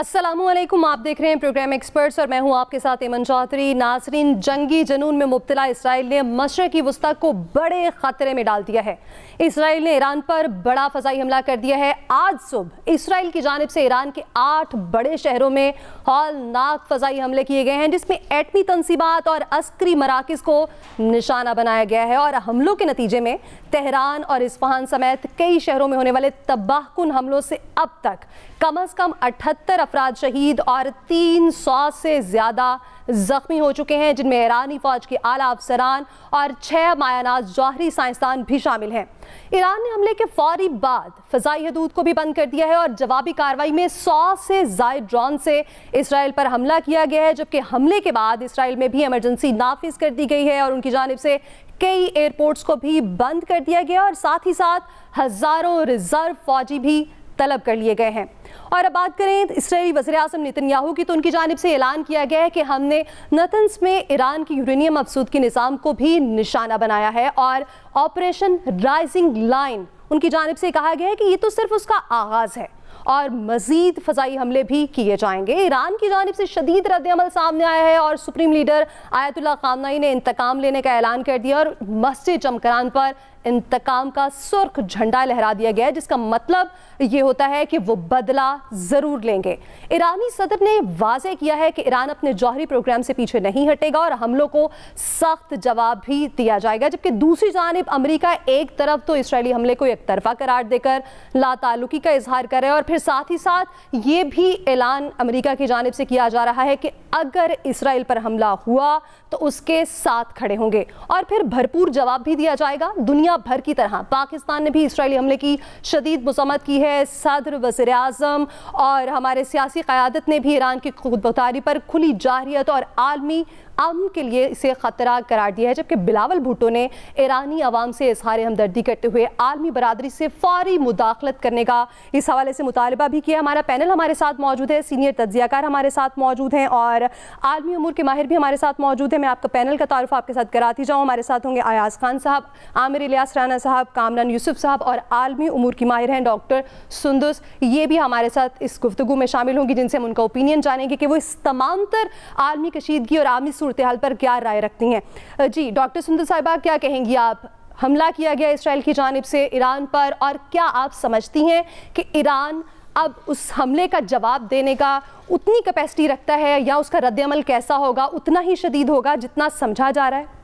अस्सलामुअलैकुम, आप देख रहे हैं प्रोग्राम एक्सपर्ट्स और मैं हूं आपके साथ ऐमन चौधरी। नाज़रीन, जंगी जुनून में मुब्तला इसराइल ने मशरक़ी वस्ता को बड़े ख़तरे में डाल दिया है। इसराइल ने ईरान पर बड़ा फ़ज़ाई हमला कर दिया है। आज सुबह इसराइल की जानिब से ईरान के 8 बड़े शहरों में हौलनाक फ़ज़ाई हमले किए गए हैं, जिसमें एटमी तंसीबात और अस्करी मराकिज़ को निशाना बनाया गया है। और हमलों के नतीजे में तेहरान और इस्फहान समेत कई शहरों में होने वाले तबाहकुन हमलों से अब तक कम अज़ कम 78 अफराद शहीद और 300 से ज़्यादा ज़ख्मी हो चुके हैं, जिनमें ईरानी फ़ौज के आला अफसरान और 6 मायानाज़ जौहरी साइंसदान भी शामिल हैं। ईरान ने हमले के फौरी बाद फ़ज़ाई हदूद को भी बंद कर दिया है और जवाबी कार्रवाई में 100 से ज़ायद ड्रोन से इसराइल पर हमला किया गया है, जबकि हमले के बाद इसराइल में भी इमरजेंसी नाफिज कर दी गई है और उनकी जानिब से कई एयरपोर्ट्स को भी बंद कर दिया गया और साथ ही साथ हज़ारों रिजर्व फौजी भी तलब कर लिए गए हैं। और अब बात करें इस्राएली वज़ीर-ए-आज़म नेतन्याहू की, तो उनकी जानिब से ऐलान किया गया है कि हमने नतन्स में ईरान की यूरेनियम अफसूदगी निज़ाम को भी निशाना बनाया है और ऑपरेशन राइजिंग लाइन, उनकी जानिब से कहा गया है कि ये तो सिर्फ उसका आगाज़ है और मज़ीद फ़ज़ाई हमले भी किए जाएंगे। ईरान की जानिब से शदीद रद्द-ए-अमल सामने आया है और सुप्रीम लीडर आयतुल्लाह ख़ामनेई ने इंतकाम लेने का ऐलान कर दिया और मस्जिद जमकरान पर इंतकाम का सुर्ख झंडा लहरा दिया गया है, जिसका मतलब ये होता है कि वो बदला ज़रूर लेंगे। ईरानी सदर ने वाज़ेह किया है कि ईरान अपने जौहरी प्रोग्राम से पीछे नहीं हटेगा और हमलों को सख्त जवाब भी दिया जाएगा, जबकि दूसरी जानिब अमेरिका एक तरफ तो इसराइली हमले को एक तरफा करार देकर लाताल्लुकी का इजहार कर रहा है और फिर साथ ही साथ ये भी ऐलान अमेरिका की जानिब से किया जा रहा है कि अगर इसराइल पर हमला हुआ तो उसके साथ खड़े होंगे और फिर भरपूर जवाब भी दिया जाएगा। दुनिया भर की तरह पाकिस्तान ने भी इसराइली हमले की शदीद मज़म्मत की है। सदर, वज़ीर-ए-आज़म और हमारे सियासी क़यादत ने भी ईरान की खुदमुख्तारी पर खुली जारहियत और आलमी अमन के लिए इसे ख़तरा करार दिया है, जबकि बिलावल भुट्टो ने ईरानी अवाम से इज़हार हमदर्दी करते हुए आलमी बरादरी से फ़ौरी मुदाखलत करने का इस हवाले से मुतालबा भी किया। हमारा पैनल हमारे साथ मौजूद है, सीनियर तज्ज़ियाकार हमारे साथ मौजूद हैं और आलमी उमूर के माहिर भी हमारे साथ मौजूद हैं। मैं आपका पैनल का तारुफ आपके साथ कराती जाऊँ। हमारे साथ होंगे अयाज़ खान साहब, आमिर इलियास राना साहब, कामरान यूसुफ साहब और आलमी उमूर की माहिर हैं डॉक्टर सुंदुस, ये भी हमारे साथ इस गुफ्तगू में शामिल होंगी, जिनसे हम उनका ओपिनियन जानेंगे कि वो इस तमामतर आलमी कशीदगी और आलमी सूरत-ए-हाल पर क्या राय रखती हैं। जी डॉक्टर सुंदर साहिबा, क्या कहेंगी आप? हमला किया गया इसराइल की जानिब से ईरान पर और क्या आप समझती हैं कि ईरान अब उस हमले का जवाब देने का उतनी कैपेसिटी रखता है या उसका रद्द-ए-अमल कैसा होगा, उतना ही शदीद होगा जितना समझा जा रहा है?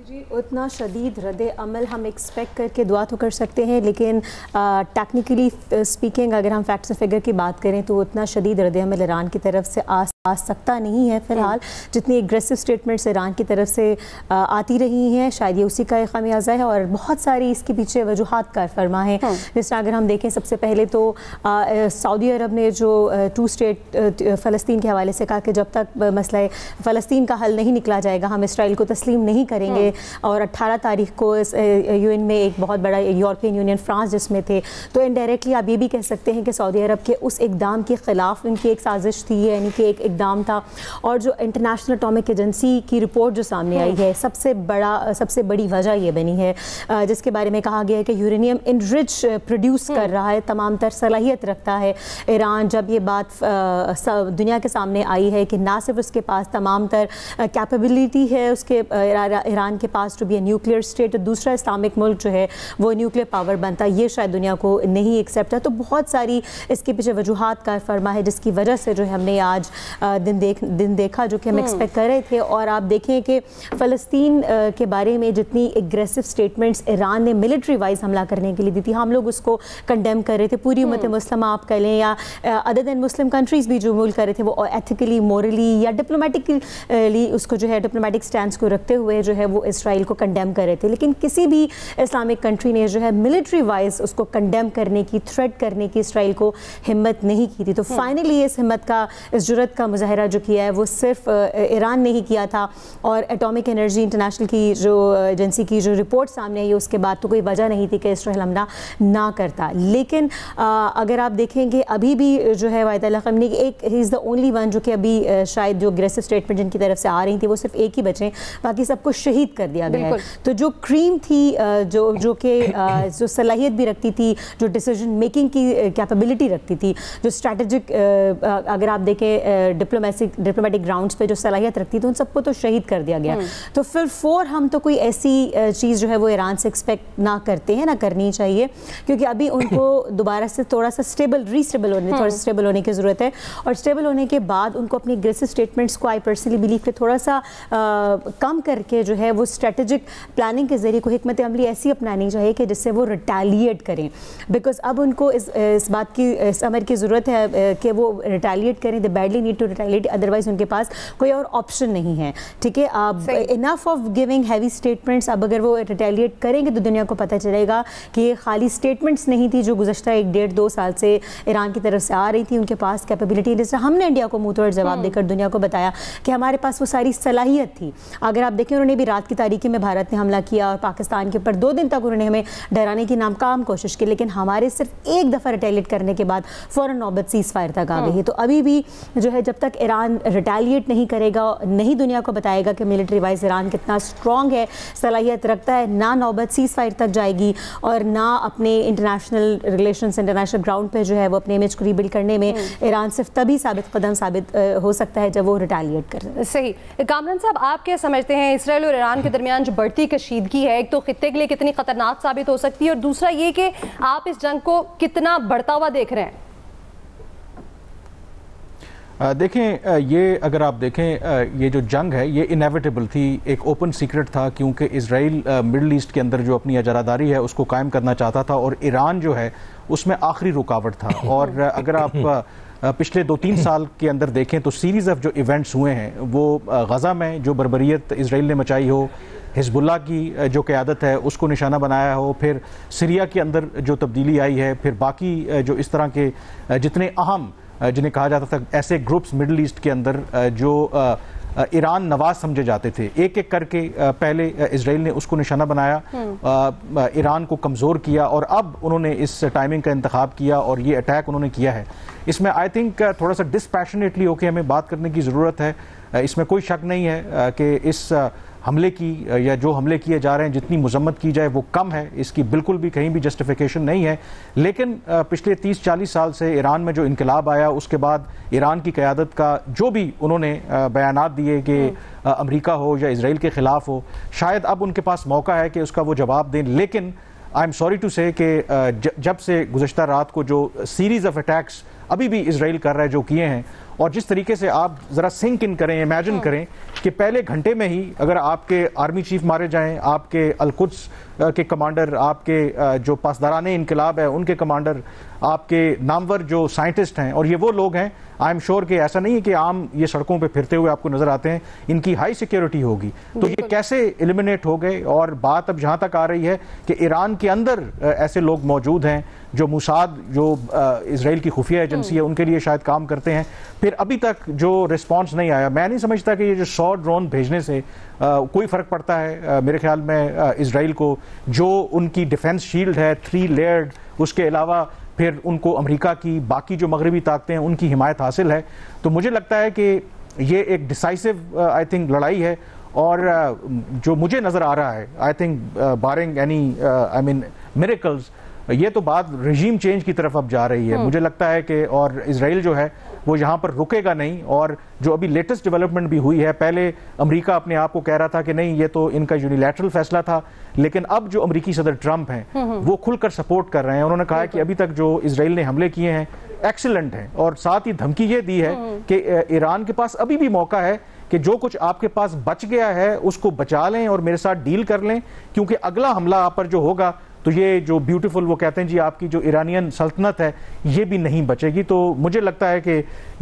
जी, उतना शदीद रद्द-ए-अमल हम एक्सपेक्ट करके दुआ तो कर सकते हैं, लेकिन टेक्निकली स्पीकिंग अगर हम फैक्ट्स फिगर की बात करें तो उतना शदीद रद्द-ए-अमल ईरान की तरफ से आ सकता नहीं है फ़िलहाल। जितनी एग्रेसिव स्टेटमेंट्स ईरान की तरफ से आती रही हैं, शायद ये उसी का एक खमियाजा है और बहुत सारी इसके पीछे वजूहात कार फरमा है। जिस तरह अगर हम देखें, सबसे पहले तो सऊदी अरब ने जो 2 स्टेट फ़लस्तीन के हवाले से कहा कि जब तक मसला फ़लस्तीन का हल नहीं निकला जाएगा हम इसराइल को तस्लीम नहीं करेंगे। और 18 तारीख को यूएन में एक बहुत बड़ा यूरोपियन यूनियन फ्रांस जिसमें थे, तो इनडायरेक्टली आप ये भी कह सकते हैं कि सऊदी अरब के उस इकदाम के ख़िलाफ़ उनकी एक साजिश थी, यानी कि एक इकदाम था। और जो इंटरनेशनल एटॉमिक एजेंसी की रिपोर्ट जो सामने आई है, सबसे बड़ी वजह ये बनी है, जिसके बारे में कहा गया है कि यूरेनियम इनरिच प्रोड्यूस कर रहा है, तमाम तर सलाहियत रखता है ईरान। जब ये बात दुनिया के सामने आई है कि ना सिर्फ उसके पास तमाम तर कैपेबिलिटी है उसके ईरान के पास to be a nuclear state, दूसरा इस्लामिक मुल्क जो है वो न्यूक्लियर पावर बनता है, ये शायद दुनिया को नहीं एक्सेप्ट है। तो बहुत सारी इसके पीछे वजूहात कार फरमा है, जिसकी वजह से जो है हमने आज दिन देखा जो कि हम एक्सपेक्ट कर रहे थे। और आप देखें कि फ़लस्तीन के बारे में जितनी एग्रेसिव स्टेटमेंट्स ईरान ने मिलिट्री वाइज हमला करने के लिए दी थी, हम लोग उसको कंडेम कर रहे थे। पूरी उम्मत मुस्लिम आप कह लें या अदर दैन मुस्लिम कंट्रीज़ भी जो मुल्क कर रहे थे, वो एथिकली, मोरली या डिप्लोमेटिकली उसको जो है डिप्लोमेटिक स्टैंड को रखते हुए जो है वो इसराइल को कंडेम कर रहे थे। लेकिन किसी भी इस्लामिक कंट्री ने जो है मिलिट्री वाइज उसको कंडेम करने की, थ्रेट करने की इसराइल को हिम्मत नहीं की थी। तो फाइनली इस हिम्मत का, इस जुर्रत का मुजाहरा जो किया है वो सिर्फ ईरान ने ही किया था, और एटॉमिक एनर्जी इंटरनेशनल की जो एजेंसी की जो रिपोर्ट सामने आई उसके बाद तो कोई वजह नहीं थी कि इसराइल हमला ना करता। लेकिन अगर आप देखेंगे अभी भी जो है वायद ख़ामनेई एक he is the only one जो कि अभी शायद जो अग्रेसिव स्टेटमेंट जिनकी तरफ से आ रही थी वो सिर्फ एक ही बचे, बाकी सबको शहीद कर दिया गया है। तो जो क्रीम थी जो कि जो सलाहियत भी रखती थी, जो डिसीजन मेकिंग की कैपेबिलिटी रखती थी, जो स्ट्रैटेजिक अगर आप देखें डिप्लोमेटिक ग्राउंड्स पे जो सलाहियत रखती थी, उन सबको तो शहीद कर दिया गया। तो फिर हम तो कोई ऐसी चीज़ जो है वो ईरान से एक्सपेक्ट ना करते हैं, ना करनी चाहिए, क्योंकि अभी उनको दोबारा से थोड़ा सा रीस्टेबल होने की ज़रूरत है, और स्टेबल होने के बाद उनको अपनी एग्रेसिव स्टेटमेंट्स को आई पर्सनली बिलीव के थोड़ा सा कम करके जो है वो स्ट्रेटेजिक प्लानिंग के ज़रिए को हिकमत अमली ऐसी अपनानी चाहिए कि जिससे वो रिटेलिएट करें। बिकॉज अब उनको इस बात की, इस अमर की ज़रूरत है कि वो रिटेलिएट करें, they badly need to retaliate, otherwise उनके पास कोई और ऑप्शन नहीं है। ठीक है, अब enough of giving heavy statements. अब अगर वो रिटेलिएट करेंगे तो दुनिया को पता चलेगा कि ये खाली स्टेटमेंट्स नहीं थी जो गुज़श्ता 1-1.5-2 साल से ईरान की तरफ से आ रही थी, उनके पास कैपेबिलिटी, जैसे हमने इंडिया को मुंह तोड़ जवाब देकर दुनिया को बताया कि हमारे पास वो सारी सलाहियत थी। अगर आप देखें, उन्होंने भी रात की तारीकी में भारत ने हमला किया और पाकिस्तान के ऊपर 2 दिन तक उन्होंने हमें डराने की नाकाम कोशिश की, लेकिन हमारे सिर्फ एक दफ़ा रिटेलिएट करने के बाद फ़ौरन नौबत सीज़ फायर तक आ गई है। तो अभी भी जो है जब तक ईरान रिटेलिएट नहीं करेगा, नहीं दुनिया को बताएगा कि मिलिट्री वाइज ईरान कितना स्ट्रॉन्ग है, सलाहियत रखता है, ना नौबत सीज़ फायर तक जाएगी और ना अपने इंटरनेशनल रिलेशंस, इंटरनेशनल ग्राउंड पे जो है वो अपने इमेज को रीबिल्ड करने में ईरान सिर्फ तभी साबित हो सकता है जब वो रिटेलिएट करे। सही। कामरान साहब, आप क्या समझते हैं इसराइल और ईरान के दरमियान जो बढ़ती कशीदगी है, एक तो खित्ते के लिए कितनी खतरनाक साबित हो सकती है, और दूसरा ये कि आप इस जंग को कितना बढ़ता हुआ देख रहे हैं? देखें, ये अगर आप देखें, ये जो जंग है ये इनेविटेबल थी, एक ओपन सीक्रेट था, क्योंकि इजराइल मिडल ईस्ट के अंदर जो अपनी अजारादारी है उसको कायम करना चाहता था, और ईरान जो है उसमें आखिरी रुकावट था। और अगर आप पिछले 2-3 साल के अंदर देखें तो सीरीज़ ऑफ जो इवेंट्स हुए हैं वो गज़ा में जो बर्बरियत इजराइल ने मचाई हो, हिजबुल्लाह की जो क़यादत है उसको निशाना बनाया हो, फिर सीरिया के अंदर जो तब्दीली आई है, फिर बाकी जो इस तरह के जितने अहम जिन्हें कहा जाता था ऐसे ग्रुप्स मिडल ईस्ट के अंदर जो ईरान नवाज समझे जाते थे, एक एक करके पहले इजराइल ने उसको निशाना बनाया, ईरान को कमज़ोर किया, और अब उन्होंने इस टाइमिंग का इंतखाब किया और ये अटैक उन्होंने किया है। इसमें आई थिंक थोड़ा सा डिस्पैशनेटली होकर हमें बात करने की ज़रूरत है। इसमें कोई शक नहीं है कि इस हमले की या जो हमले किए जा रहे हैं जितनी मजम्मत की जाए वो कम है, इसकी बिल्कुल भी कहीं भी जस्टिफिकेशन नहीं है। लेकिन पिछले 30-40 साल से ईरान में जो इनकलाब आया उसके बाद ईरान की क़यादत का जो भी उन्होंने बयानात दिए कि अमेरिका हो या इजराइल के ख़िलाफ़ हो, शायद अब उनके पास मौका है कि उसका वो जवाब दें। लेकिन आई एम सॉरी टू से कि जब से गुज़श्ता रात को जो सीरीज़ ऑफ अटैक्स अभी भी इजराइल कर रहा है, जो किए हैं, और जिस तरीके से आप ज़रा सिंक इन करें, इमेजिन करें कि पहले घंटे में ही अगर आपके आर्मी चीफ मारे जाएं, आपके अलकुद्स के कमांडर, आपके जो पासदाराने इनकलाब है उनके कमांडर, आपके नामवर जो साइंटिस्ट हैं, और ये वो लोग हैं, आई एम श्योर कि ऐसा नहीं है कि आम ये सड़कों पे फिरते हुए आपको नजर आते हैं, इनकी हाई सिक्योरिटी होगी। तो ये कैसे एलिमिनेट हो गए? और बात अब जहाँ तक आ रही है कि ईरान के अंदर ऐसे लोग मौजूद हैं जो मुसाद, जो इजराइल की खुफिया एजेंसी है, उनके लिए शायद काम करते हैं। फिर अभी तक जो रिस्पांस नहीं आया, मैं नहीं समझता कि ये जो 100 ड्रोन भेजने से कोई फ़र्क पड़ता है। मेरे ख्याल में इजराइल को जो उनकी डिफेंस शील्ड है 3 लेयर्ड, उसके अलावा फिर उनको अमेरिका की बाकी जो मगरबी ताकतें हैं उनकी हिमायत हासिल है। तो मुझे लगता है कि ये एक डिसाइसिव आई थिंक लड़ाई है, और जो मुझे नज़र आ रहा है, I think barring any I mean miracles, ये तो बात रजीम चेंज की तरफ अब जा रही है। मुझे लगता है कि और इजराइल जो है वो यहाँ पर रुकेगा नहीं। और जो अभी लेटेस्ट डेवलपमेंट भी हुई है, पहले अमेरिका अपने आप को कह रहा था कि नहीं ये तो इनका यूनिलैटरल फैसला था, लेकिन अब जो अमेरिकी सदर ट्रंप हैं वो खुलकर सपोर्ट कर रहे हैं। उन्होंने कहा कि अभी तक जो इजराइल ने हमले किए हैं एक्सीलेंट हैं, और साथ ही धमकी ये दी है कि ईरान के पास अभी भी मौका है कि जो कुछ आपके पास बच गया है उसको बचा लें और मेरे साथ डील कर लें, क्योंकि अगला हमला आप पर जो होगा तो ये जो ब्यूटीफुल वो कहते हैं जी आपकी जो ईरानियन सल्तनत है ये भी नहीं बचेगी। तो मुझे लगता है कि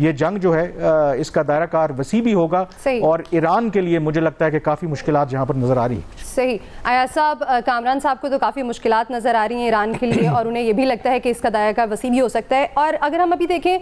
ये जंग जो है इसका दायरा कार वसी भी होगा, और ईरान के लिए मुझे लगता है कि काफ़ी मुश्किलात यहाँ पर नज़र आ रही है। सही। अयाज साहब, कामरान साहब को तो काफ़ी मुश्किलात नज़र आ रही हैं ईरान के लिए, और उन्हें ये भी लगता है कि इसका दायरा कार वसी भी हो सकता है। और अगर हम अभी देखें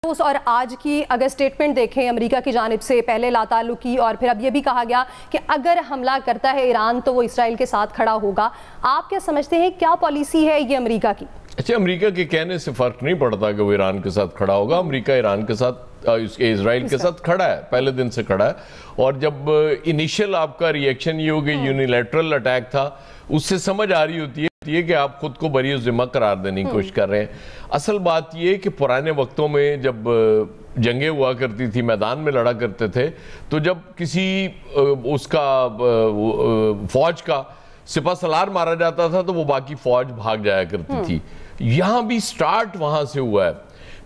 और आज की अगर स्टेटमेंट देखें अमेरिका की जानिब से, पहले लाताल्लुकी और फिर अब ये भी कहा गया कि अगर हमला करता है ईरान तो वो इसराइल के साथ खड़ा होगा, आप क्या समझते हैं क्या पॉलिसी है ये अमेरिका की? अच्छा, अमेरिका के कहने से फर्क नहीं पड़ता कि वो ईरान के साथ खड़ा होगा। अमेरिका ईरान के साथ, इसराइल के साथ खड़ा है, पहले दिन से खड़ा है। और जब इनिशियल आपका रिएक्शन ये हो गया यूनिलैटरल अटैक था, उससे समझ आ रही होती है कि आप खुद को बरी ज़िम्मा करार देने की कोशिश कर रहे हैं। असल बात ये है कि पुराने वक्तों में जब जंगें हुआ करती थी, मैदान में लड़ा करते थे, तो जब किसी उसका फौज का सिपह सलार मारा जाता था तो वो बाकी फौज भाग जाया करती थी। यहाँ भी स्टार्ट वहां से हुआ है।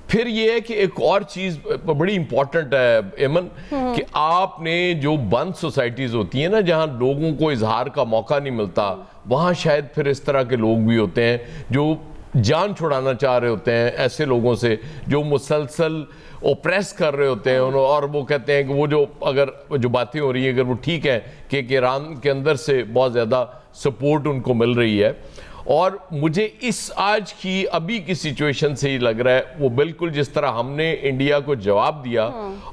फिर ये है कि एक और चीज बड़ी इंपॉर्टेंट है एमन, कि आपने जो बंद सोसाइटीज होती है ना, जहां लोगों को इजहार का मौका नहीं मिलता, वहां शायद फिर इस तरह के लोग भी होते हैं जो जान छुड़ाना चाह रहे होते हैं ऐसे लोगों से जो मुसलसल ओप्रेस कर रहे होते हैं, और वो कहते हैं कि वो जो अगर जो बातें हो रही हैं अगर वो ठीक है कि ईरान के अंदर से बहुत ज़्यादा सपोर्ट उनको मिल रही है। और मुझे इस आज की अभी की सिचुएशन से ही लग रहा है वो बिल्कुल जिस तरह हमने इंडिया को जवाब दिया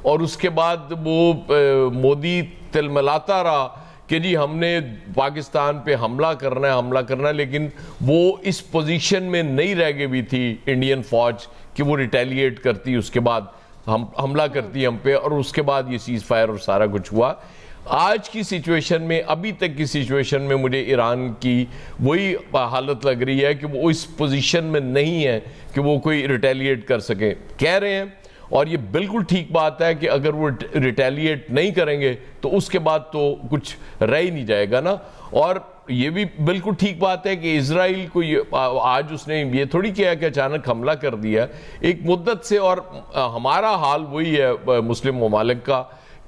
और उसके बाद वो मोदी तिलमिलाता रहा कि जी हमने पाकिस्तान पे हमला करना है, लेकिन वो इस पोजीशन में नहीं रह गई भी थी इंडियन फौज कि वो रिटेलिएट करती, उसके बाद हम हमला करती हम पे, और उसके बाद ये सीज फायर और सारा कुछ हुआ। आज की सिचुएशन में, अभी तक की सिचुएशन में मुझे ईरान की वही हालत लग रही है कि वो इस पोजीशन में नहीं है कि वो कोई रिटेलिएट कर सके। कह रहे हैं और ये बिल्कुल ठीक बात है कि अगर वो रिटेलिएट नहीं करेंगे तो उसके बाद तो कुछ रह ही नहीं जाएगा ना। और ये भी बिल्कुल ठीक बात है कि इजराइल को आज उसने ये थोड़ी किया कि अचानक हमला कर दिया, एक मुद्दत से। और हमारा हाल वही है मुस्लिम ममालिक का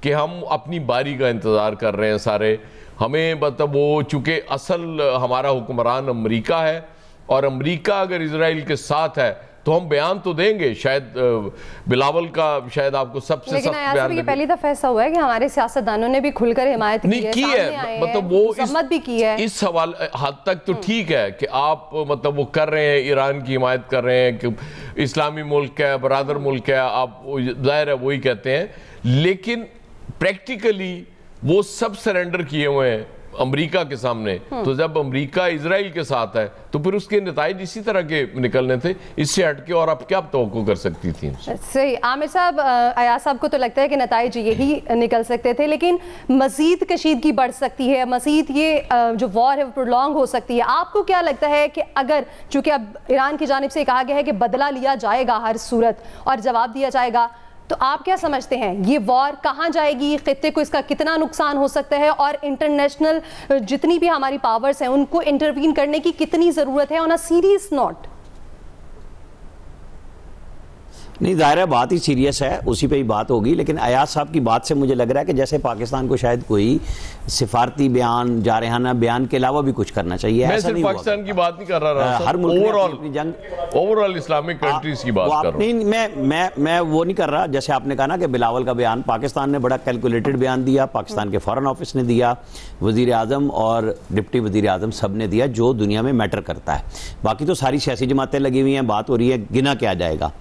कि हम अपनी बारी का इंतज़ार कर रहे हैं सारे। हमें मतलब वो चूँकि असल हमारा हुक्मरान अमेरिका है और अमेरिका अगर इजराइल के साथ है तो हम बयान तो देंगे। शायद बिलावल का शायद आपको सबसे सख्त बयान, ये पहली दफा ऐसा हुआ है कि हमारे सियासतदानों ने भी खुलकर हिमायत की है, मतलब वो सम्मत भी की है। इस हवाले हद तक तो ठीक है कि आप मतलब वो कर रहे हैं, ईरान की हिमायत कर रहे हैं कि इस्लामी मुल्क है, बरादर मुल्क है, आप जाहिर है वही कहते हैं, लेकिन प्रैक्टिकली वो सब सरेंडर किए हुए हैं अमेरिका के सामने। तो जब अमेरिका इजराइल के साथ है तो फिर उसके नताइज इसी तरह के निकलने थे, इससे हटके और आप क्या तवक्को कर सकती थी? सही आमिर साहब, अयाज साहब को तो लगता है कि नताइज यही निकल सकते थे, लेकिन मजीद कशीदगी बढ़ सकती है, मजीद ये जो वॉर है वो प्रोलॉन्ग हो सकती है। आपको क्या लगता है कि अगर चूंकि अब ईरान की जानिब से कहा गया है कि बदला लिया जाएगा हर सूरत और जवाब दिया जाएगा, तो आप क्या समझते हैं ये वॉर कहाँ जाएगी, खित्ते को इसका कितना नुकसान हो सकता है और इंटरनेशनल जितनी भी हमारी पावर्स हैं उनको इंटरवीन करने की कितनी ज़रूरत है ऑन अ सीरियस नोट? नहीं, ज़ाहिर है बात ही सीरियस है, उसी पे ही बात होगी। लेकिन अयाज साहब की बात से मुझे लग रहा है कि जैसे पाकिस्तान को शायद कोई सिफारती बयान, जारहाना बयान के अलावा भी कुछ करना चाहिए। मैं सिर्फ पाकिस्तान की बात नहीं कर रहा, हर मुल्क ओवरऑल इस्लामिक कंट्रीज की बात कर रहा हूं। मैं वो नहीं कर रहा। जैसे आपने कहा ना कि बिलावल का बयान, पाकिस्तान ने बड़ा कैलकुलेटेड बयान दिया, पाकिस्तान के फॉरेन ऑफिस ने दिया, वजीर आजम और डिप्टी वजीर आजम सब ने दिया, जो दुनिया में मैटर करता है। बाकी तो सारी सियासी जमातें लगी हुई हैं, बात हो रही है, गिना क्या जाएगा।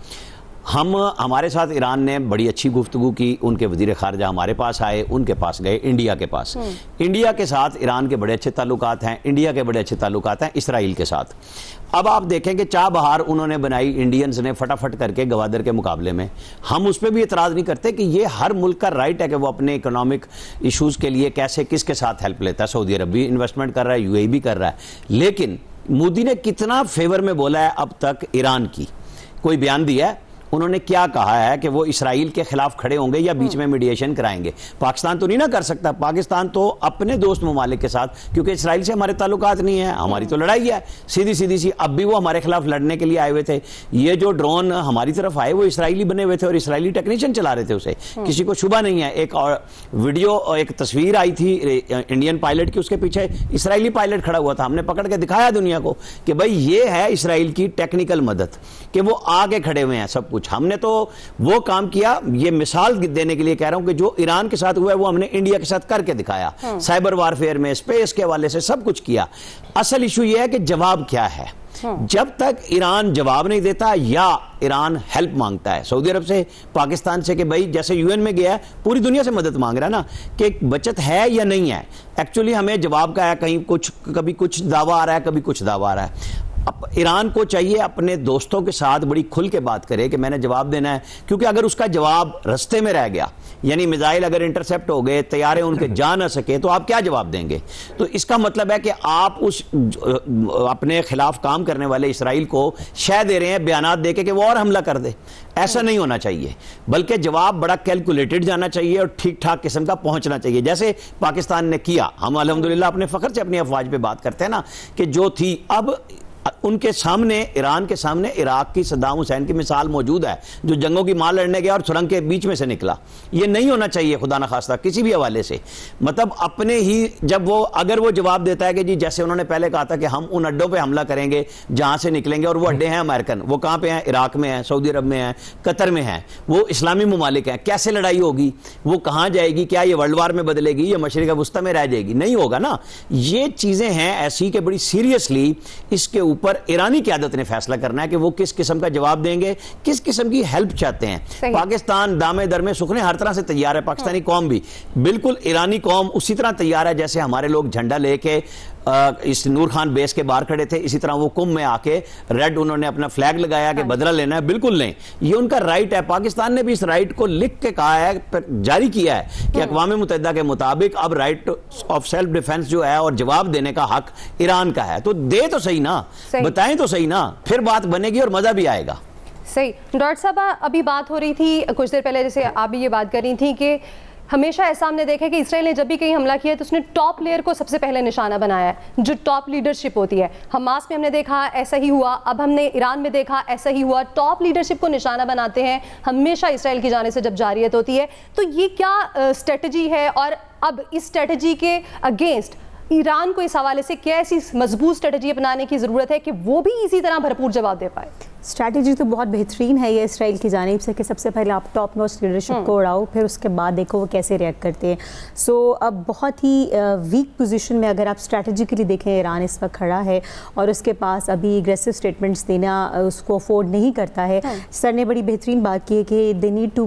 हमारे साथ ईरान ने बड़ी अच्छी गुफ्तगू की, उनके वजीर खारजा हमारे पास आए, उनके पास गए, इंडिया के पास। इंडिया के साथ ईरान के बड़े अच्छे ताल्लुकात हैं, इंडिया के बड़े अच्छे ताल्लुकात हैं इसराइल के साथ। अब आप देखें कि चाह बहार उन्होंने बनाई इंडियंस ने फटाफट करके गवादर के मुकाबले में। हम उस पर भी एतराज़ नहीं करते कि ये हर मुल्क का राइट है कि वो अपने इकोनॉमिक इशूज़ के लिए कैसे किसके साथ हेल्प लेता है। सऊदी अरब भी इन्वेस्टमेंट कर रहा है, यूएई भी कर रहा है, लेकिन मोदी ने कितना फेवर में बोला है अब तक ईरान की? कोई बयान दिया है? उन्होंने क्या कहा है कि वो इसराइल के खिलाफ खड़े होंगे या बीच में मीडिएशन कराएंगे? पाकिस्तान तो नहीं ना कर सकता। पाकिस्तान तो अपने दोस्त ममालिक के साथ, क्योंकि इसराइल से हमारे ताल्लुकात नहीं है, हमारी तो लड़ाई है सीधी सी। अब भी वो हमारे खिलाफ लड़ने के लिए आए हुए थे। ये जो ड्रोन हमारी तरफ आए वो इसराइली बने हुए थे और इसराइली टेक्नीशियन चला रहे थे उसे, किसी को शुबा नहीं है। एक और वीडियो, एक तस्वीर आई थी इंडियन पायलट की, उसके पीछे इसराइली पायलट खड़ा हुआ था। हमने पकड़ के दिखाया दुनिया को कि भाई ये है इसराइल की टेक्निकल मदद, कि वो आगे खड़े हुए हैं सब कुछ। हमने तो वो काम किया, ये मिसाल देने के लिए कह रहा हूं कि जो ईरान के साथ हुआ है वो हमने इंडिया के साथ करके दिखाया। साइबर वारफेयर में, स्पेस के हवाले से सब कुछ किया। असल इशू ये है कि जवाब क्या है। जब तक ईरान जवाब नहीं देता या ईरान हेल्प मांगता है सऊदी अरब से, पाकिस्तान से, कि भाई जैसे यूएन में गया है पूरी दुनिया से मदद मांग रहा है ना कि बचत है या नहीं है, एक्चुअली हमें जवाब का है, कहीं कुछ, कभी कुछ दावा आ रहा है, कभी कुछ दावा आ रहा है। अब ईरान को चाहिए अपने दोस्तों के साथ बड़ी खुल के बात करे कि मैंने जवाब देना है, क्योंकि अगर उसका जवाब रास्ते में रह गया, यानी मिसाइल अगर इंटरसेप्ट हो गए, तैयारे उनके जा न सके, तो आप क्या जवाब देंगे? तो इसका मतलब है कि आप उस अपने खिलाफ काम करने वाले इसराइल को शह दे रहे हैं बयानात देके कि वो और हमला कर दे। ऐसा नहीं होना चाहिए, बल्कि जवाब बड़ा कैलकुलेटेड जाना चाहिए और ठीक ठाक किस्म का पहुंचना चाहिए, जैसे पाकिस्तान ने किया। हम अल्हम्दुलिल्लाह अपने फख्र से अपनी अफवाज पे बात करते हैं ना कि जो थी, अब उनके सामने, ईरान के सामने इराक की सद्दाम हुसैन की मिसाल मौजूद है, जो जंगों की मार लड़ने गया और सुरंग के बीच में से निकला। ये नहीं होना चाहिए खुदा न खास्ता किसी भी हवाले से। मतलब अपने ही, जब वो, अगर वो जवाब देता है कि जी जैसे उन्होंने पहले कहा था कि हम उन अड्डों पे हमला करेंगे जहां से निकलेंगे, और वो अड्डे हैं अमेरिकन, वो कहां पे हैं? इराक में हैं, सऊदी अरब में हैं, कतर में हैं, वो इस्लामी मुमालिक हैं, कैसे लड़ाई होगी? वो कहां जाएगी? क्या ये वर्ल्ड वार में बदलेगी या मशरिक वस्ता में रह जाएगी? नहीं होगा ना। ये चीजें हैं ऐसी कि बड़ी सीरियसली इसके ऊपर ईरानी क़यादत ने फैसला करना है कि वो किस किस्म का जवाब देंगे, किस किस्म की हेल्प चाहते हैं। पाकिस्तान दामे दर में सुखने हर तरह से तैयार है, पाकिस्तानी कौम भी बिल्कुल, ईरानी कौम उसी तरह तैयार है जैसे हमारे लोग झंडा लेके इस नूर खान बेस के बाहर खड़े थे, इसी तरह वो कुंभ में आके रेड उन्होंने अपना फ्लैग लगाया कि बदला लेना है। बिल्कुल लें, ये उनका राइट है। पाकिस्तान ने भी इस राइट को लिख के कहा है, जारी किया है कि अक़वाम मुत्तहिदा के मुताबिक अब राइट ऑफ सेल्फ डिफेंस जो है और जवाब देने का हक ईरान का है। तो दे तो सही ना, बताएं तो सही ना, फिर बात बनेगी और मजा भी आएगा। सही। डॉक्टर साहब, अभी बात हो रही थी कुछ देर पहले, जैसे आप भी ये बात कर रही थी कि हमेशा ऐसा हमने देखा कि इसराइल ने जब भी कहीं हमला किया तो उसने टॉप लेयर को सबसे पहले निशाना बनाया है, जो टॉप लीडरशिप होती है। हमास में हमने देखा ऐसा ही हुआ, अब हमने ईरान में देखा ऐसा ही हुआ। टॉप लीडरशिप को निशाना बनाते हैं हमेशा इसराइल की जाने से जब जारियत होती है। तो ये क्या स्ट्रेटजी है, और अब इस स्ट्रेटजी के अगेंस्ट ईरान को इस हवाले से क्या ऐसी मजबूत स्ट्रेटजी अपनाने की ज़रूरत है कि वो भी इसी तरह भरपूर जवाब दे पाए? स्ट्रैटेजी तो बहुत बेहतरीन है ये इसराइल की जानिब से कि सबसे पहले आप टॉप नॉच लीडरशिप को उड़ाओ, फिर उसके बाद देखो वो कैसे रिएक्ट करते हैं। सो अब बहुत ही वीक पोजीशन में अगर आप स्ट्रैटेजिकली देखें, ईरान इस वक्त खड़ा है और उसके पास अभी एग्रेसिव स्टेटमेंट्स देना उसको अफोर्ड नहीं करता है। सर ने बड़ी बेहतरीन बात की है कि they need to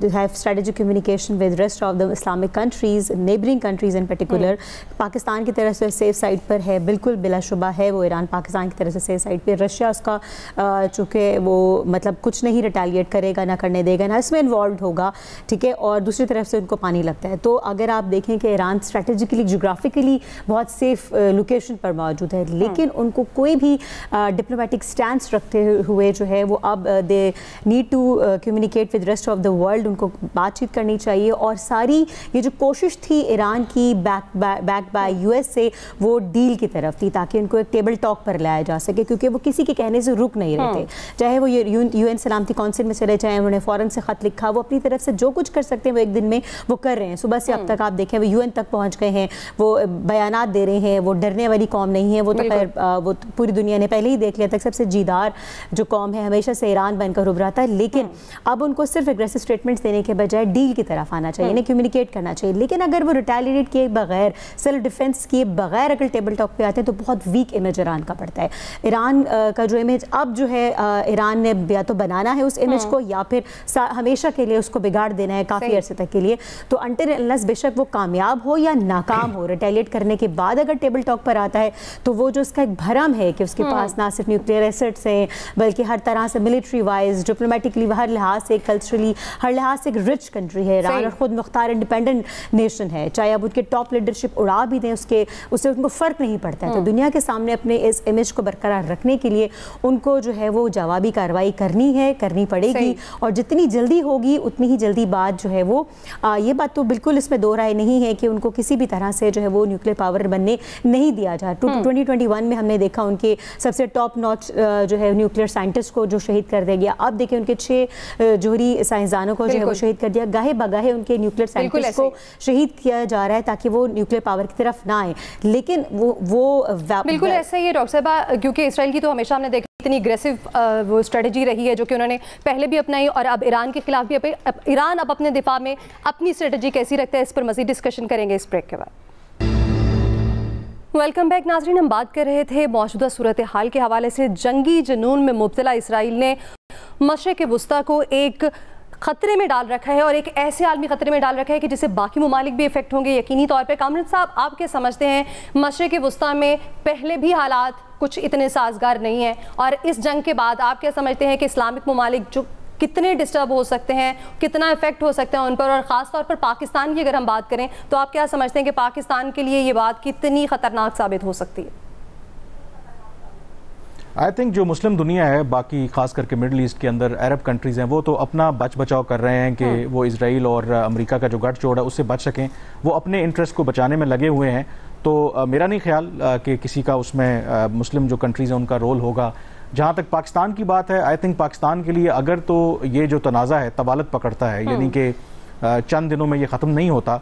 have strategic communication with rest of the Islamic countries, neighbouring countries in particular. Pakistan की तरफ से सेफ साइड पर है, बिल्कुल बिलाशुबा है वो ईरान पाकिस्तान की तरफ से सेफ साइड पर। रशिया उसका चूँकि वो मतलब कुछ नहीं रिटेलिएट करेगा, ना करने देगा, ना इसमें इन्वॉल्व होगा, ठीक है। और दूसरी तरफ से उनको पानी लगता है। तो अगर आप देखें कि ईरान स्ट्रेटेजिकली जोग्राफिकली बहुत सेफ लोकेशन पर मौजूद है, लेकिन उनको कोई भी डिप्लोमेटिक स्टैंड रखते हुए जो है वो अब they need to communicate with rest of the world, उनको बातचीत करनी चाहिए। और सारी ये जो कोशिश थी ईरान की बैक बाय यूएस से, वो डील की तरफ थी ताकि उनको एक टेबल टॉक पर लाया जा सके, क्योंकि वो किसी के कहने से रुक नहीं रहे थे। चाहे वो यूएन सलामती काउंसिल में चले जाएं, उन्होंने फौरन से खत लिखा, वो अपनी तरफ से जो कुछ कर सकते हैं वो एक दिन में वो कर रहे हैं। सुबह से अब तक आप देखें वो यूएन तक पहुंच गए हैं, वो बयानात दे रहे हैं। वो डरने वाली कौम नहीं है, वो तो खैर वो पूरी दुनिया ने पहले ही देख लिया तक सबसे जीदार जो कौम है हमेशा से ईरान बनकर उभरा था। लेकिन अब उनको सिर्फ एग्रेसिव स्टेटमेंट्स देने के बजाय डील की तरफ आना चाहिए, इन्हें कम्युनिकेट करना चाहिए। लेकिन अगर वो रिटेलिएट किए बगैर, सेल्फ डिफेंस किए बगैर अगर टेबल टॉक पे आते हैं तो बहुत वीक इमेज ईरान का पड़ता है। ईरान का जो इमेज अब जो है ईरान ने या तो बनाना है उस इमेज को, या फिर हमेशा के लिए उसको बिगाड़ देना है काफ़ी अरसे तक के लिए। तो अंटिल अनलेस बेशक वो कामयाब हो या नाकाम हो, रिटेलिएट करने के बाद अगर टेबल टॉक पर आता है तो वो जो उसका एक भरम है कि उसके पास ना सिर्फ न्यूक्लियर एसेट्स हैं बल्कि हर तरह से मिलिट्री वाइज, डिप्लोमेटिकली, हर लिहाज से, कल्चरली हर लिहाज से एक रिच कंट्री है ईरान, और खुद मुख्तार इंडिपेंडेंट नेशन है। चाहे अब उसके टॉप लीडरशिप उड़ा भी दें उससे उनको फ़र्क नहीं पड़ता है। तो दुनिया के सामने अपने इस इमेज को बरकरार रखने के लिए उनको जो है वो जवाबी कार्रवाई करनी पड़ेगी, और जितनी जल्दी होगी उतनी ही जल्दी बात जो है वो ये बात तो बिल्कुल इसमें दो राय नहीं है कि उनको किसी भी तरह से जो है वो न्यूक्लियर पावर बनने नहीं दिया जाए। 2021 में हमने देखा उनके सबसे टॉप नॉच जो है न्यूक्लियर साइंटिस्ट को जो शहीद कर दिया गया। अब देखिए उनके 6 जोहरी साइंसदानों को जो है वो शहीद कर दिया, गाहे बगाहे उनके न्यूक्लियर साइंटिस्ट को शहीद किया जा रहा है ताकि वो न्यूक्लियर पावर की तरफ ना आए। लेकिन वो बिल्कुल ऐसा ही है डॉक्टर साहब, क्योंकि इसराइल की तो हमेशा हमने देखा इतनी अग्रेसिव वो स्ट्रेटजी रही है जो कि उन्होंने पहले भी अपनाई, और अब ईरान के खिलाफ भी ईरान अब अपने दिफा में अपनी स्ट्रेटजी कैसी रखता है, इस पर मज़ीद डिस्कशन करेंगे इस ब्रेक के बाद। वेलकम बैक नाज़रीन। हम बात कर रहे थे मौजूदा सूरत हाल के हवाले से। जंगी जुनून में मुब्तला इसराइल ने मशरिक़ वस्ता को एक ख़तरे में डाल रखा है और एक ऐसे आलमी ख़तरे में डाल रखा है कि जिससे बाकी ममालिक भी इफेक्ट होंगे यकीनी तौर पर। कामरान साहब, आप क्या समझते हैं, मशरिक़ वस्ता में पहले भी हालात कुछ इतने साजगार नहीं हैं और इस जंग के बाद आप क्या समझते हैं कि इस्लामिक ममालिक जो कितने डिस्टर्ब हो सकते हैं, कितना इफेक्ट हो सकता है उन पर, और ख़ास तौर पर पाकिस्तान की अगर हम बात करें तो आप क्या समझते हैं कि पाकिस्तान के लिए ये बात कितनी ख़तरनाक साबित हो सकती है? आई थिंक जो मुस्लिम दुनिया है, बाकी खास करके मिडल ईस्ट के अंदर अरब कंट्रीज़ हैं, वो तो अपना बचाव कर रहे हैं कि वो इसराइल और अमेरिका का जो गठजोड़ है उससे बच सकें। वो अपने इंटरेस्ट को बचाने में लगे हुए हैं। तो मेरा नहीं ख्याल कि किसी का उसमें मुस्लिम जो कंट्रीज़ हैं उनका रोल होगा। जहाँ तक पाकिस्तान की बात है, आई थिंक पाकिस्तान के लिए अगर तो ये जो तनाज़ा है तवालत पकड़ता है, यानी कि चंद दिनों में ये ख़त्म नहीं होता,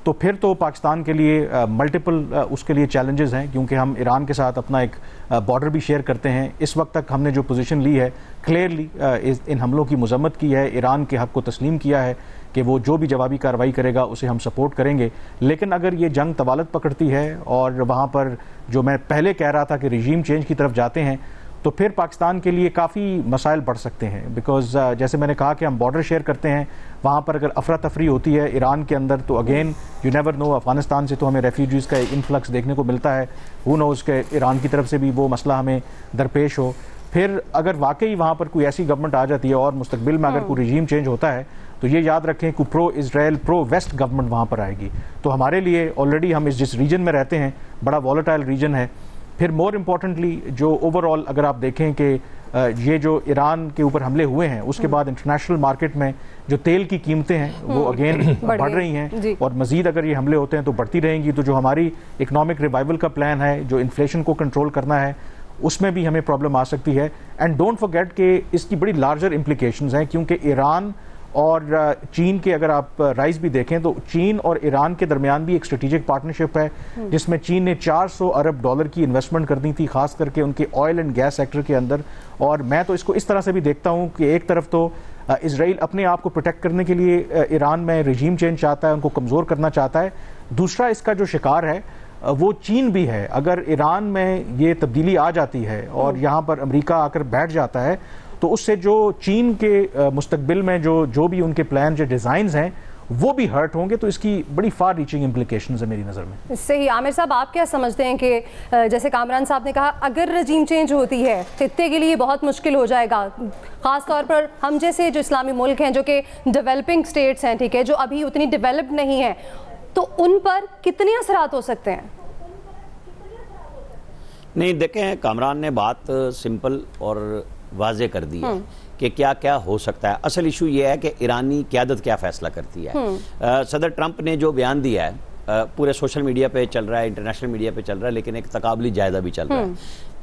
तो फिर तो पाकिस्तान के लिए मल्टीपल उसके लिए चैलेंजेस हैं, क्योंकि हम ईरान के साथ अपना एक बॉर्डर भी शेयर करते हैं। इस वक्त तक हमने जो पोजीशन ली है, क्लियरली इन हमलों की मजम्मत की है, ईरान के हक़ को तस्लीम किया है कि वो जो भी जवाबी कार्रवाई करेगा उसे हम सपोर्ट करेंगे। लेकिन अगर ये जंग तवालत पकड़ती है और वहाँ पर जो मैं पहले कह रहा था कि रिजीम चेंज की तरफ जाते हैं, तो फिर पाकिस्तान के लिए काफ़ी मसाइल बढ़ सकते हैं। बिकॉज जैसे मैंने कहा कि हम बॉर्डर शेयर करते हैं, वहाँ पर अगर अफरा तफरी होती है ईरान के अंदर, तो again you never know, Afghanistan से तो हमें रेफ्यूजीज़ का इन्फ्लक्स देखने को मिलता है, हु नोज़ के ईरान की तरफ से भी वो मसला हमें दरपेश हो। फिर अगर वाकई वहाँ पर कोई ऐसी गवर्नमेंट आ जाती है और मुस्तकबिल में अगर कोई रिजीम चेंज होता है, तो ये याद रखें कि pro Israel pro west government वहाँ पर आएगी। तो हमारे लिए ऑलरेडी हम जिस रीजन में रहते हैं, बड़ा वॉलेटाइल रीजन है। फिर मोर इम्पॉर्टेंटली जो ओवरऑल अगर आप देखें कि ये जो ईरान के ऊपर हमले हुए हैं, उसके बाद इंटरनेशनल मार्केट में जो तेल की कीमतें हैं वो अगेन बढ़ रही हैं और मज़ीद अगर ये हमले होते हैं तो बढ़ती रहेंगी। तो जो हमारी इकनॉमिक रिवाइवल का प्लान है, जो इन्फ्लेशन को कंट्रोल करना है, उसमें भी हमें प्रॉब्लम आ सकती है। एंड डोंट फॉरगेट कि इसकी बड़ी लार्जर इम्प्लीकेशंस हैं, क्योंकि ईरान और चीन के अगर आप राइज भी देखें तो चीन और ईरान के दरमियान भी एक स्ट्रेटेजिक पार्टनरशिप है, जिसमें चीन ने 400 अरब डॉलर की इन्वेस्टमेंट करनी थी, खास करके उनके ऑयल एंड गैस सेक्टर के अंदर। और मैं तो इसको इस तरह से भी देखता हूँ कि एक तरफ तो इसराइल अपने आप को प्रोटेक्ट करने के लिए ईरान में रजीम चेंज चाहता है, उनको कमज़ोर करना चाहता है। दूसरा इसका जो शिकार है वो चीन भी है। अगर ईरान में ये तब्दीली आ जाती है और यहाँ पर अमेरिका आकर बैठ जाता है, तो उससे जो चीन के मुस्तकबिल में जो भी उनके प्लान जो डिज़ाइंस हैं वो भी हर्ट होंगे। तो इसकी बड़ी फार रीचिंग इम्प्लीकेशंस है मेरी नज़र में। सही। आमिर साहब, आप क्या समझते हैं कि जैसे कामरान साहब ने कहा, अगर रजीम चेंज होती है खित्ते के लिए बहुत मुश्किल हो जाएगा, ख़ास तौर पर हम जैसे जो इस्लामी मुल्क हैं, जो कि डेवलपिंग स्टेट्स हैं, ठीक है, जो अभी उतनी डेवलप्ड नहीं है, तो उन पर कितने असरात हो सकते हैं? नहीं, देखें, कामरान ने बात सिंपल और वाजे कर दी है कि क्या क्या हो सकता है। असल इशू ये है कि ईरानी क़यादत क्या फैसला करती है। सदर ट्रंप ने जो बयान दिया है पूरे सोशल मीडिया पे चल रहा है, इंटरनेशनल मीडिया पे चल रहा है, लेकिन एक तकाबली जायज़ा भी चल रहा है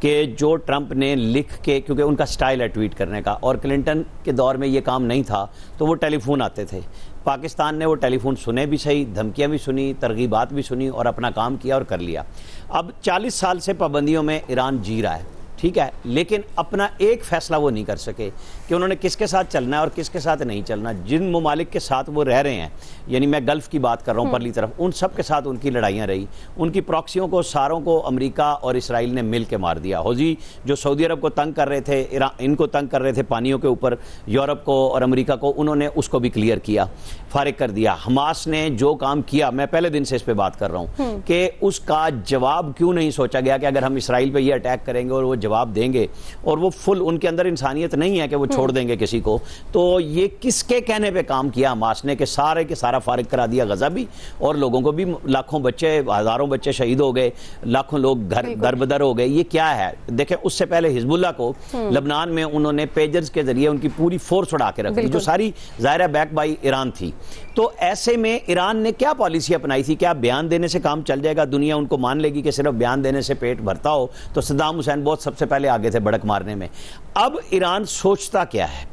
कि जो ट्रंप ने लिख के, क्योंकि उनका स्टाइल है ट्वीट करने का, और क्लिंटन के दौर में ये काम नहीं था तो वो टेलीफोन आते थे, पाकिस्तान ने वो टेलीफोन सुने भी सही, धमकियां भी सुनी, तरगीबात भी सुनी और अपना काम किया और कर लिया। अब 40 साल से पाबंदियों में ईरान जी रहा है, ठीक है, लेकिन अपना एक फैसला वो नहीं कर सके कि उन्होंने किसके साथ चलना है और किसके साथ नहीं चलना। जिन ममालिक के साथ वो रह रहे हैं, यानी मैं गल्फ़ की बात कर रहा हूँ परली तरफ, उन सब के साथ उनकी लड़ाइयाँ रही। उनकी प्रॉक्सियों को सारों को अमेरिका और इसराइल ने मिल के मार दिया। हौजी जो सऊदी अरब को तंग कर रहे थे, इनको तंग कर रहे थे पानियों के ऊपर, यूरोप को और अमेरिका को, उन्होंने उसको भी क्लियर किया, फारिग कर दिया। हमास ने जो काम किया, मैं पहले दिन से इस पर बात कर रहा हूँ कि उसका जवाब क्यों नहीं सोचा गया कि अगर हम इसराइल पर यह अटैक करेंगे और वो जवाब देंगे, और वो फुल उनके अंदर इंसानियत नहीं है कि वो छोड़ देंगे किसी को, तो ये किसके कहने पे काम किया हमास ने कि सारे के सारा फारिग करा दिया गजा भी, और लोगों को भी, लाखों बच्चे, हजारों बच्चे शहीद हो गए, लाखों लोग घर दरबदर हो गए। ये क्या है? देखें, उससे पहले हिजबुल्लाह को लबनान में उन्होंने पेजर्स के जरिए उनकी पूरी फोर्स उड़ा के रख दी, जो सारी ज़ाहिर बैक बाई ईरान थी। तो ऐसे में ईरान ने क्या पॉलिसी अपनाई थी? क्या बयान देने से काम चल जाएगा? दुनिया उनको मान लेगी कि सिर्फ बयान देने से पेट भरता हो? तो सद्दाम हुसैन बहुत सबसे पहले आगे थे भड़क मारने में। अब ईरान सोचता क्या है?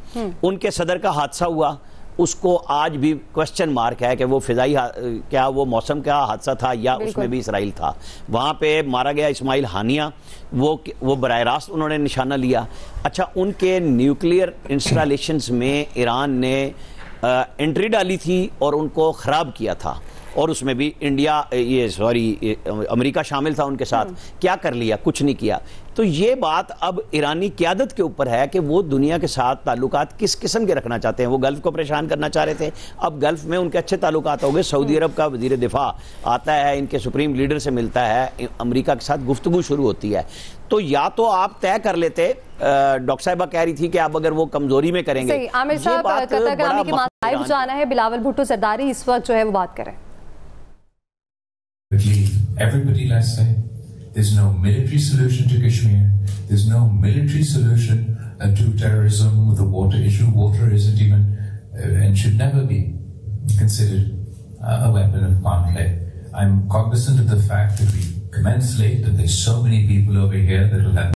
उनके सदर का हादसा हुआ, उसको आज भी क्वेश्चन मार्क है कि वो फिजाई, क्या वो मौसम का हादसा था या उसमें भी इसराइल था। वहाँ पे मारा गया इस्माइल हानिया, वो बराह रास्त उन्होंने निशाना लिया। अच्छा, उनके न्यूक्लियर इंस्टॉलेशंस में ईरान ने एंट्री डाली थी और उनको ख़राब किया था, और उसमें भी इंडिया अमेरिका शामिल था उनके साथ। क्या कर लिया? कुछ नहीं किया। तो ये बात अब ईरानी क़यादत के ऊपर है कि वो दुनिया के साथ ताल्लुकात किस किस्म के रखना चाहते हैं। वो गल्फ को परेशान करना चाह रहे थे, अब गल्फ में उनके अच्छे ताल्लुकात हो गए। सऊदी अरब का वज़ीर दिफा आता है, इनके सुप्रीम लीडर से मिलता है, अमेरिका के साथ गुफ्तगू शुरू होती है। तो या तो आप तय कर लेते, डॉक्टर साहिबा कह रही थी कि आप अगर वो कमजोरी में करेंगे। आमिर साहब, कतरगामी के लाइव जाना है, बिलावल भुट्टो सरदारी इस वक्त जो है वो बात करें। There's no military solution to Kashmir. There's no military solution to terrorism with the water issue. Water isn't even and should never be considered a weapon of conflict. I'm cognizant of the fact that we commenced late, that there's so many people over here that will have